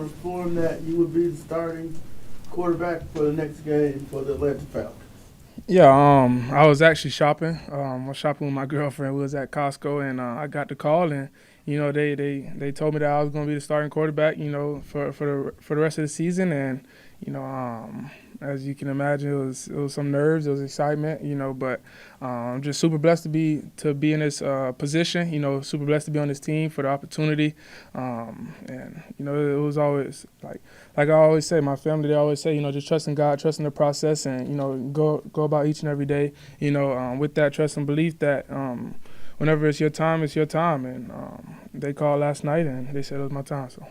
informed that you would be the starting quarterback for the next game for the Atlanta Falcons? Yeah, I was actually shopping. I was shopping with my girlfriend. We was at Costco, and I got the call, and they told me that I was going to be the starting quarterback, for the rest of the season, and as you can imagine, it was some nerves, it was excitement, but I'm just super blessed to be in this position, super blessed to be on this team for the opportunity, and it was always like I always say, my family, they always say, just trusting God, trusting the process, and go about each and every day, with that trust and belief that whenever it's your time, and they called last night and they said it was my time, so.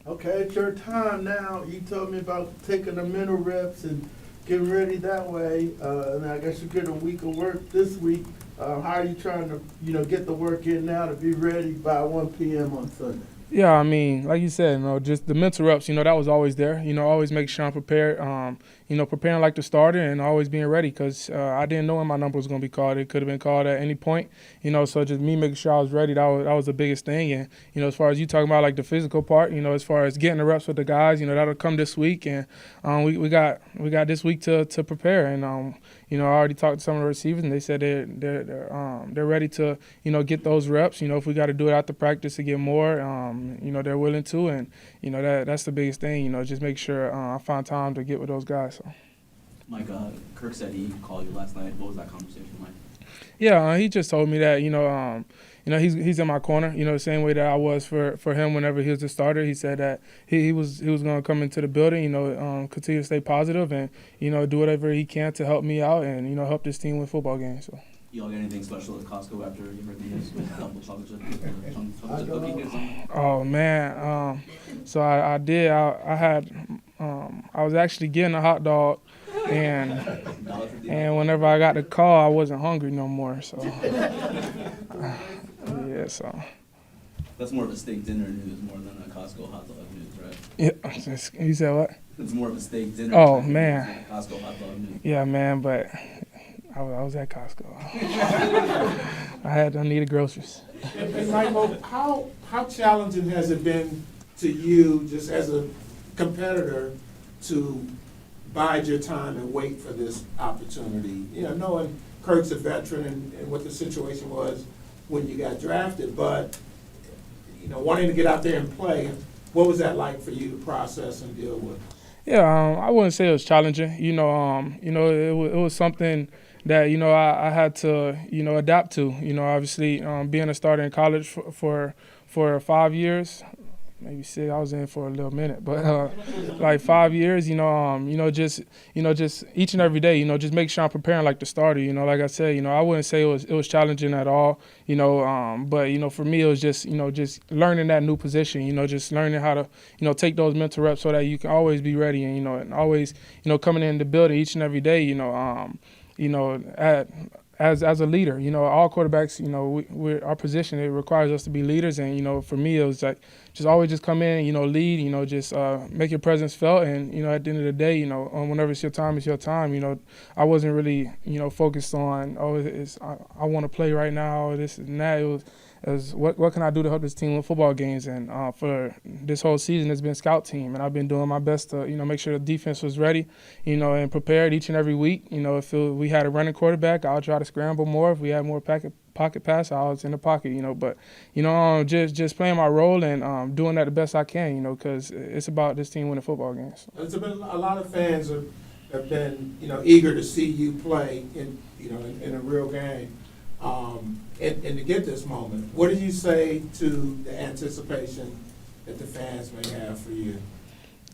Okay, it's your time now. You told me about taking the mental reps and getting ready that way. And I guess you get a week of work this week. How are you trying to, get the work in now to be ready by 1 p.m. on Sunday? Yeah, I mean, like you said, just the mental reps, that was always there. Always make sure I'm prepared, preparing like the starter and always being ready because I didn't know when my number was going to be called. It could have been called at any point, so just me making sure I was ready, that was the biggest thing. And, as far as you talking about like the physical part, as far as getting the reps with the guys, that'll come this week. And we got this week to prepare. And, I already talked to some of the receivers and they said they're ready to, get those reps. If we got to do it after practice to get more, they're willing to, and that's the biggest thing. Just make sure I find time to get with those guys. So. Mike, Kirk said he called you last night. What was that conversation like? Yeah, he just told me that he's in my corner. The same way that I was for him whenever he was the starter. He said that he was going to come into the building. Continue to stay positive and do whatever he can to help me out and help this team win football games. So. Y'all get anything special at Costco after you heard the news with double chocolate chip cookie or something? Oh man, so I did. I had I was actually getting a hot dog, and whenever I got the call, I wasn't hungry no more. So yeah, so. That's more of a steak dinner news more than a Costco hot dog news, right? Yeah, you said what? It's more of a steak dinner. Oh man. News than a Costco hot dog news. Yeah, man, but. I was at Costco. I needed groceries. And Michael, how challenging has it been to you, just as a competitor, to bide your time and wait for this opportunity? Knowing Kirk's a veteran and what the situation was when you got drafted, but wanting to get out there and play. What was that like for you to process and deal with? Yeah, I wouldn't say it was challenging. It was something that I had to adapt to. Obviously being a starter in college for 5 years, maybe 6. I was in for a little minute, but like 5 years. Just each and every day. Just make sure I'm preparing like the starter. Like I said, I wouldn't say it was challenging at all. But for me it was just just learning that new position. Just learning how to take those mental reps so that you can always be ready and always coming in the building each and every day. As a leader, all quarterbacks, our position, it requires us to be leaders. And, for me, it was like just always just come in, lead, just make your presence felt. And, at the end of the day, whenever it's your time, it's your time. I wasn't really, focused on, I want to play right now, or this and that. It was what can I do to help this team win football games? And for this whole season, it's been scout team, and I've been doing my best to make sure the defense was ready, and prepared each and every week. If we had a running quarterback, I'll try to scramble more. If we had more pocket pass, I was in the pocket. But just playing my role and doing that the best I can. Because it's about this team winning football games. There's been a lot of fans have been eager to see you play in a real game. And to get this moment, what did you say to the anticipation that the fans may have for you?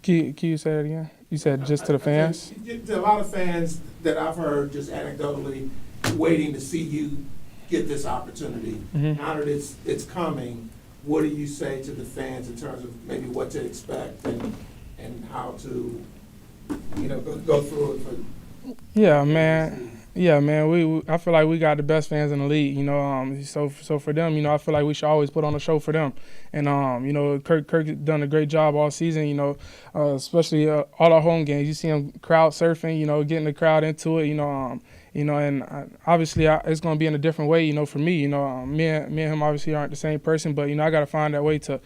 Can you say that again? You said just to the fans? To a lot of fans that I've heard just anecdotally waiting to see you get this opportunity. Mm-hmm. Now that it's coming, what do you say to the fans in terms of maybe what to expect and how to go through it for? Yeah, man. Yeah, man. I feel like we got the best fans in the league. So for them, I feel like we should always put on a show for them. And Kirk done a great job all season. Especially all our home games. You see him crowd surfing. Getting the crowd into it. and obviously it's going to be in a different way, for me. Me and him obviously aren't the same person, but, I got to find that way to,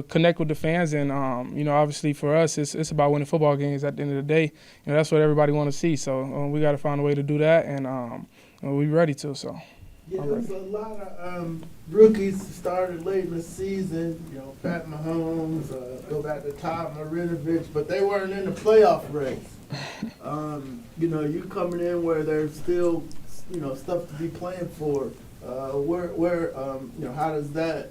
connect with the fans. And, obviously for us, it's about winning football games at the end of the day. That's what everybody want to see. So we got to find a way to do that, and we're ready to. So. Yeah, there's a lot of rookies started late in the season. Pat Mahomes, go back to Todd Marinovich, but they weren't in the playoff race. You coming in where there's still, stuff to be playing for. How does that?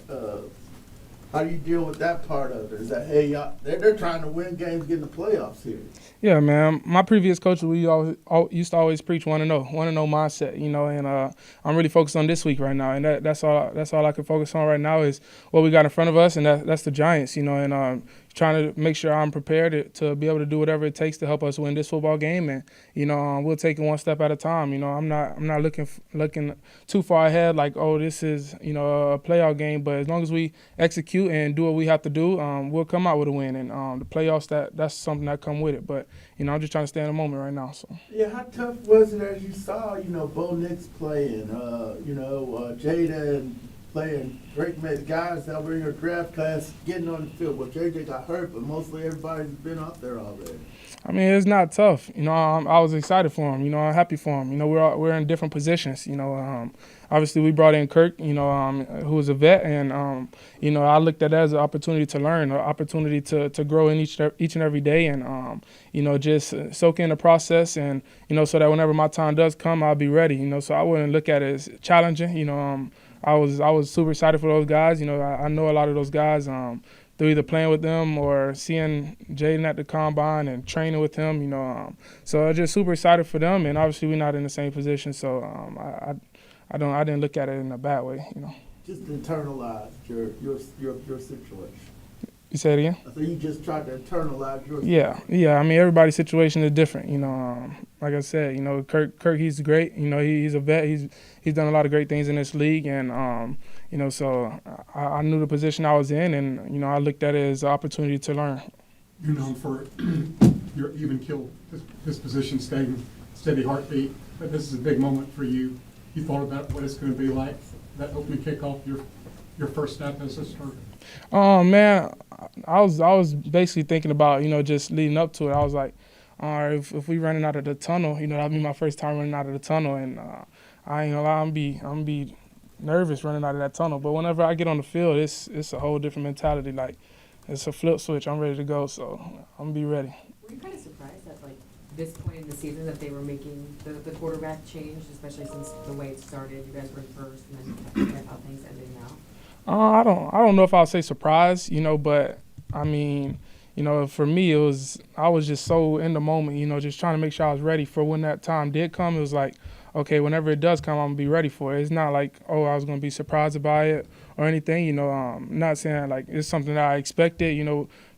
How do you deal with that part of it? Is that, hey, they're trying to win games, get in the playoffs here? Yeah, man. My previous coach, we used to always preach 1-0 mindset, and I'm really focused on this week right now, and that's all I can focus on right now is what we got in front of us, and that's the Giants, and trying to make sure I'm prepared to be able to do whatever it takes to help us win this football game, and we'll take it one step at a time. I'm not looking too far ahead like, oh, this is a playoff game, but as long as we execute and do what we have to do, we'll come out with a win, and the playoffs that's something that come with it. But I'm just trying to stay in the moment right now. So yeah, how tough was it as you saw Bo Nix playing, Jada playing Drake made guys that were in your draft class getting on the field? Well, JJ got hurt, but mostly everybody's been out there already. I mean, it's not tough. I was excited for him. I'm happy for him. We're in different positions. Obviously we brought in Kirk, who was a vet, and I looked at it as an opportunity to learn, an opportunity to grow in each and every day, and just soak in the process, and so that whenever my time does come, I'll be ready. So I wouldn't look at it as challenging. I was super excited for those guys. I know a lot of those guys through either playing with them or seeing Jaden at the combine and training with him. So I'm just super excited for them, and obviously we're not in the same position, so I didn't look at it in a bad way. Just internalize your situation. You say it again? So you just tried to internalize your situation. Yeah. I mean, everybody's situation is different. Like I said, Kirk, he's great. He's a vet. He's done a lot of great things in this league, and so I knew the position I was in, and I looked at it as an opportunity to learn. You're known for your even kill disposition, steady heartbeat, but this is a big moment for you. You thought about what it's going to be like, that opening kickoff, your first snap as a starter? Man, I was basically thinking about, just leading up to it. I was like, all right, if we running out of the tunnel, that'll be my first time running out of the tunnel, and I ain't gonna lie, I'm gonna be nervous running out of that tunnel. But whenever I get on the field, it's a whole different mentality. Like, it's a flip switch. I'm ready to go, so I'm gonna be ready. Were you kind of surprised at this point in the season that they were making the quarterback change, especially since the way it started? You guys were first, and then how things ended now. I don't know if I'll say surprised, but I mean, for me, I was just so in the moment, just trying to make sure I was ready for when that time did come. It was like, okay, whenever it does come, I'm gonna be ready for it. It's not like, oh, I was gonna be surprised by it or anything. Not saying like it's something that I expected.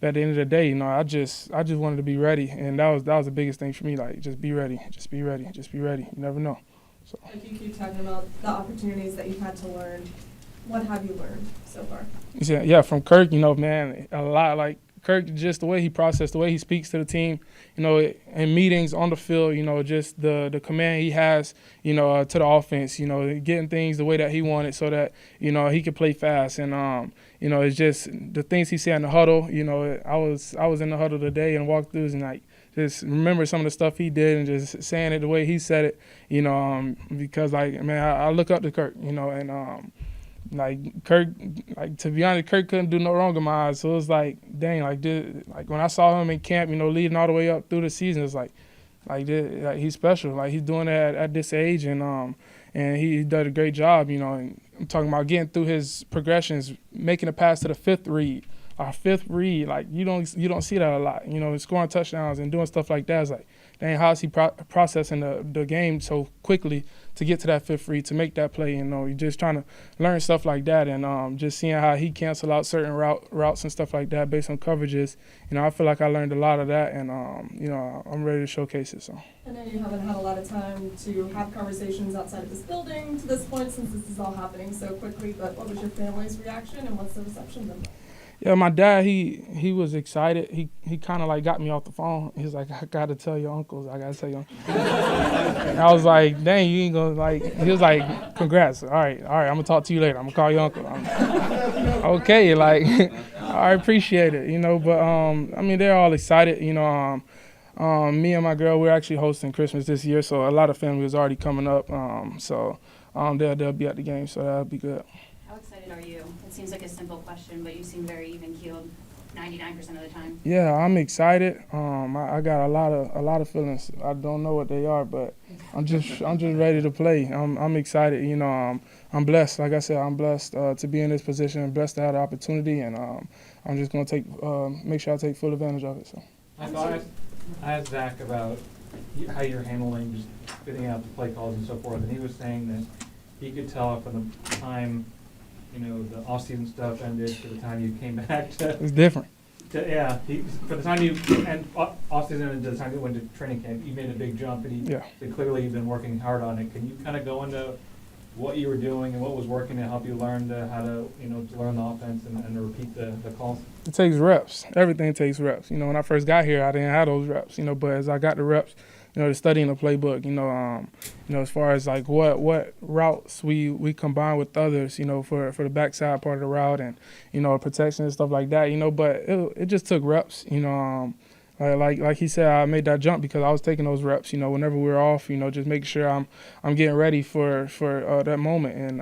At the end of the day, I just wanted to be ready, and that was the biggest thing for me. Like, just be ready, just be ready, just be ready. You never know. So. Like, you keep talking about the opportunities that you've had to learn. What have you learned so far? Yeah, from Kirk, man, a lot. Like, Kirk, just the way he processed, the way he speaks to the team, in meetings, on the field, just the command he has, to the offense, getting things the way that he wanted so that, he could play fast. And, it's just the things he said in the huddle. I was in the huddle today and walked through and, like, just remember some of the stuff he did and just saying it the way he said it, because, like, man, I look up to Kirk, and like Kirk, like, to be honest, Kirk couldn't do no wrong in my eyes. So it was like, dang, like when I saw him in camp, leading all the way up through the season, it's like he's special. Like, he's doing that at this age, and he did a great job. And I'm talking about getting through his progressions, making a pass to the fifth read. Our fifth read, like, you don't see that a lot. Scoring touchdowns and doing stuff like that is like, dang, how is he processing the game so quickly to get to that fifth read, to make that play? You're just trying to learn stuff like that, and just seeing how he cancel out certain routes and stuff like that based on coverages. I feel like I learned a lot of that, and I'm ready to showcase it. So. I know you haven't had a lot of time to have conversations outside of this building to this point since this is all happening so quickly, but what was your family's reaction and what's the reception been like? Yeah, my dad, he was excited. He kind of like got me off the phone. He was like, I got to tell your uncles. I got to tell your uncles. And I was like, dang, you ain't going to like, he was like, congrats. All right, I'm going to talk to you later. I'm going to call your uncle. Okay, like, I appreciate it, but I mean, they're all excited, me and my girl, we're actually hosting Christmas this year, so a lot of family is already coming up, they'll be at the game, so that'll be good. How excited are you? It seems like a simple question, but you seem very even-keeled 99% of the time. Yeah, I'm excited. I got a lot of feelings. I don't know what they are, but I'm just ready to play. I'm excited. I'm blessed. Like I said, I'm blessed to be in this position. I'm blessed to have the opportunity, and I'm just gonna make sure I take full advantage of it. So. I asked Zach about how you're handling just fitting out the play calls and so forth, and he was saying that he could tell from the time the off-season stuff ended to the time you came back to. It's different. For the time you and off-season ended to the time you went to training camp, you made a big jump, and he said clearly you've been working hard on it. Can you kind of go into what you were doing and what was working to help you learn how to to learn the offense and to repeat the calls? It takes reps. Everything takes reps. When I first got here, I didn't have those reps. But as I got the reps, to studying the playbook, as far as like what routes we combine with others, for the backside part of the route and, protection and stuff like that, but it just took reps, like he said, I made that jump because I was taking those reps, whenever we were off, just making sure I'm getting ready for that moment. And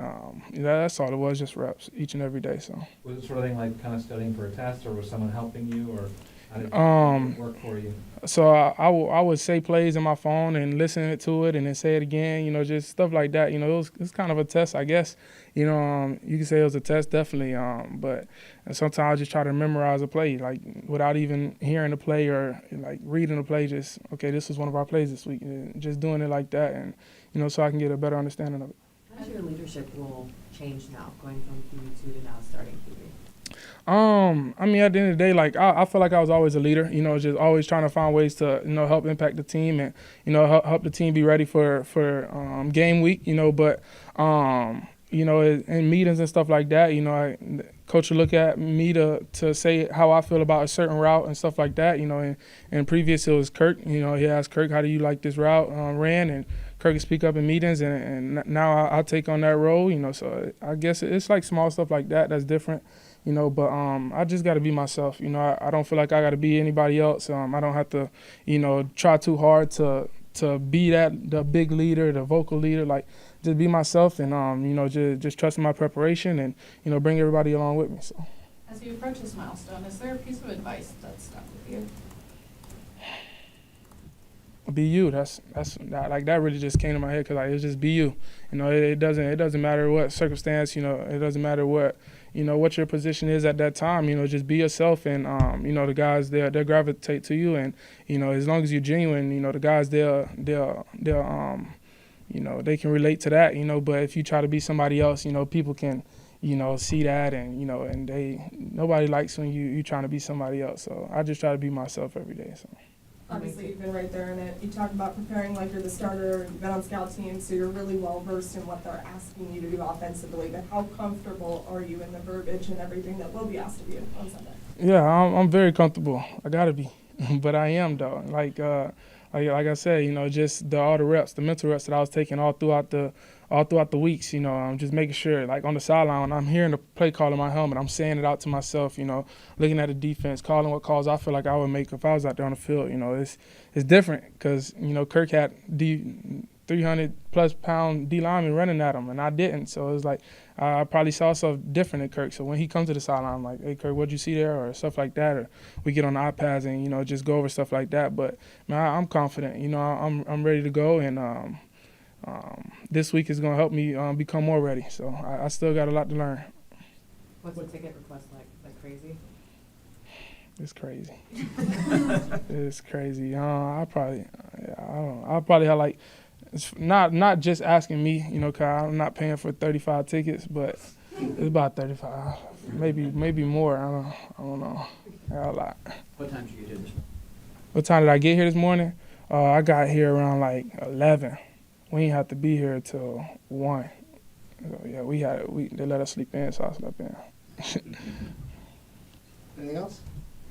that's all it was, just reps each and every day. So. Was it sort of thing like kind of studying for a test, or was someone helping you, or how did it work for you? So I would say plays in my phone and listen to it and then say it again, just stuff like that. It's kind of a test, I guess. You can say it was a test, definitely. But sometimes I just try to memorize a play, like without even hearing the play or like reading the play. Just this was one of our plays this week. And just doing it like that, and so I can get a better understanding of it. How does your leadership role change now, going from QB2 to now starting QB? I mean, at the end of the day, like I feel like I was always a leader, just always trying to find ways to, help impact the team and, help the team be ready for game week, but, in meetings and stuff like that, coach will look at me to say how I feel about a certain route and stuff like that, and previous it was Kirk, he asked Kirk, how do you like this route ran, and Kirk can speak up in meetings, and now I'll take on that role, so I guess it's like small stuff like that that's different. But I just got to be myself. I don't feel like I got to be anybody else. I don't have to, try too hard to be the big leader, the vocal leader. Like, just be myself and, just trust in my preparation and, bring everybody along with me. So. As you approach this milestone, is there a piece of advice that stuck with you? Be you. That's like that really just came to my head because it's just be you. It doesn't matter what circumstance. It doesn't matter what. What your position is at that time, just be yourself and, the guys, they'll gravitate to you. And, as long as you're genuine, the guys, they'll they can relate to that, but if you try to be somebody else, people can, see that and, and nobody likes when you trying to be somebody else. So I just try to be myself every day. So. Obviously, you've been right there in it. You talk about preparing like you're the starter, you've been on scout teams, so you're really well versed in what they're asking you to do offensively. But how comfortable are you in the verbiage and everything that will be asked of you on Sunday? Yeah, I'm very comfortable. I gotta be, but I am though. Like I said, just all the reps, the mental reps that I was taking all throughout the weeks, I'm just making sure, like on the sideline, when I'm hearing the play call in my helmet, I'm saying it out to myself, looking at the defense, calling what calls I feel like I would make if I was out there on the field. It's different because, Kirk had 300-plus pound D lineman running at him, and I didn't. So it was like I probably saw something different in Kirk. So when he comes to the sideline, I'm like, hey, Kirk, what'd you see there? Or stuff like that. Or we get on the iPads and, just go over stuff like that. But, man, I'm confident. I'm ready to go, and this week is going to help me become more ready. So I still got a lot to learn. What's the ticket request like crazy? It's crazy. It's crazy. I probably have like, it's not just asking me, cause I'm not paying for 35 tickets, but it's about 35, maybe more. I don't know. A lot. What time did you get here this morning? What time did I get here this morning? I got here around like 11. We didn't have to be here till 1. So, yeah, they let us sleep in, so I slept in. Anything else?